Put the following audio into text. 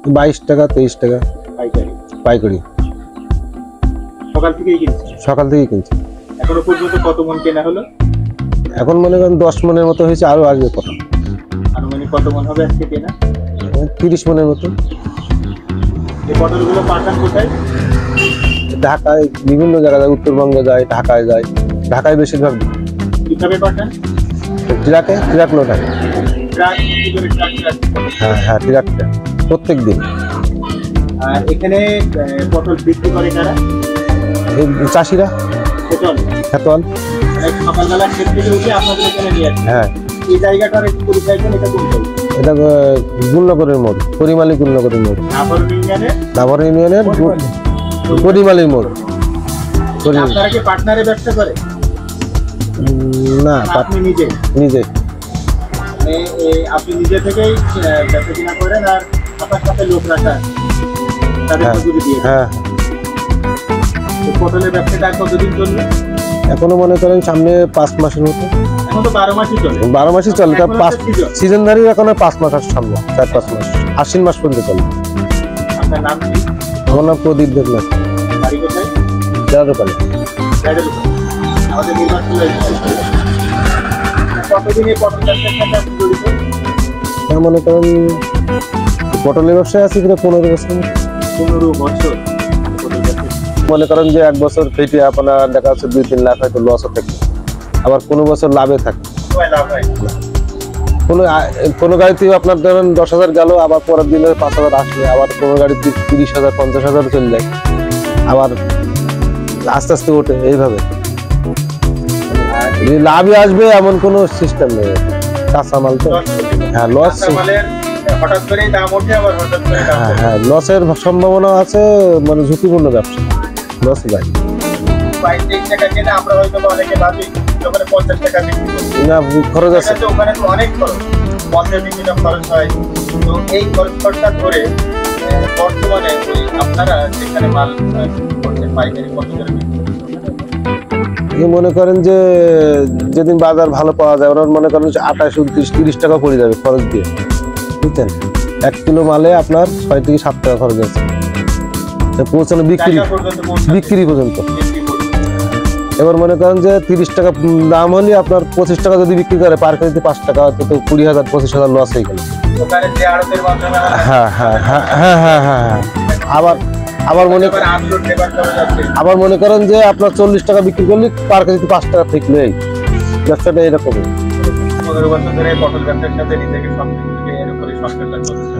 22 টাকা 23 টাকা পাইকারি। পাইকারি। সকাল থেকেই কিনছি? সকাল থেকেই কিনছি। এখনো পর্যন্ত কত মন কেনা হলো? এখন মনে করেন 10 মনের মতো হয়েছে, আরো আসবে পটল। আনুমানিক কত মন হবে আজকে কেনা? 30 মনের মতো। এই পটলগুলো পাঠান কোথায়? ঢাকায় বিভিন্ন জায়গায় যায়, উত্তরবঙ্গে যায়, ঢাকায় যায়। ঢাকায় বেশিরভাগ। কিভাবে পাঠান? ট্রাক লোড হয়। ট্রাক কি করে ট্রাক? হ্যাঁ ট্রাকটা প্রত্যেক দিন। আর এখানে পটল বিক্রি করে কারা? এই চাষিরা, পটল খেতোয়াল। সকালবেলা ক্ষেত থেকে উঠে আপনাদের এখানে নিয়ে আসে। হ্যাঁ, এই জায়গাটার একটু পরিচয় দেন, এটা কোন জায়গা? এটা গুলনগরের মোড়, পরিমালী গুলনগরের মোড়। নাভার ইউনিয়নের পরিমালীর মোড়। আপনারা কি পার্টনারে ব্যবসা করে? না, আপনি নিজে আপনি নিজে থেকেই ব্যবসা কিনা করেন আর আপনার সাথে লোক রাখা তাদের মজুরি দিয়ে? হ্যাঁ। পটলের ব্যবসাটা কতদিন চলবে? এখনো মনে করেন সামনে 5 মাসের মতো। এখন তো 12 মাসই চলে। 12 মাসই চলে। 5 সিজন ধরে এখন 5 মাস আর সামনে 4-5 মাস, আশ্বিন মাস পর্যন্ত চলে। আপনার নাম কি? আমার নাম প্রদীপ দেবনাথ। বাড়ি কোথায়? জারোপালে। আমাদের নির্বাচন কতদিন এই পটল ব্যবসার সাথে আপনি জড়িত? মনে করেন পটলের ব্যবসায় আছি প্রায় 15 বছর। 15 বছর। মনে করেন যে 1 বছর ফেটে আপনার দেখা যাচ্ছে 2-3 লাখ হয়তো লস থাকে, আবার কোনো বছর লাভে থাকে। কোনো গাড়িতে আপনার ধরেন 10,000 গেল, আবার পরের দিনে 5,000 আসলে, আবার কোনো গাড়িতে 30,000 50,000 চলে যায়, আবার আস্তে আস্তে ওঠে। এইভাবে লাভই আসবে এমন কোনো সিস্টেম নেই। কাঁচামাল তো হ্যাঁ লস, হঠাৎ করে দাম ওঠে, আবার হঠাৎ করে দাম কমে। হ্যাঁ লসের সম্ভাবনা আছে, মানে ঝুঁকিপূর্ণ ব্যবসা, লস যায়। 22 টাকা কেনা আমরা হয়তো অনেকে ভাবি ওখানে 50 টাকা বিক্রি করছি, না খরচ আছে, ওখানে তো অনেক খরচ, পথের বিভিন্ন খরচ হয়। তো এই খরচটা ধরে বর্তমানে ওই আপনারা যেখানে মাল করছেন পাইকারি কত করে বিক্রি করছেন? মনে করেন যে যেদিন বাজার ভালো পাওয়া যায়, ওরা মনে করেন 28, 29, 30 টাকা পড়ে যাবে খরচ দিয়ে, বুঝছেন? 1 কিলো মালে আপনার 6 থেকে 7 টাকা খরচ আছে পৌঁছানো, বিক্রি পর্যন্ত। এবার মনে করেন যে 30 টাকা দাম হলে আপনার 25 টাকা যদি বিক্রি করে, পার কেজিতে 5 টাকা, তো 20,000 25,000 লস হয়ে গেল। হ্যাঁ হ্যাঁ হ্যাঁ হ্যাঁ হ্যাঁ হ্যাঁ। আবার মনে করেন যে আপনার 40 টাকা বিক্রি করলে পার কেজিতে 5 টাকা ঠিক নেই। ব্যবসাটা এরকমই। 15 বছর ধরে পটল ব্যবসার সাথে নিজেকে সম্পৃক্ত এর উপরে সংসারটা চলছে।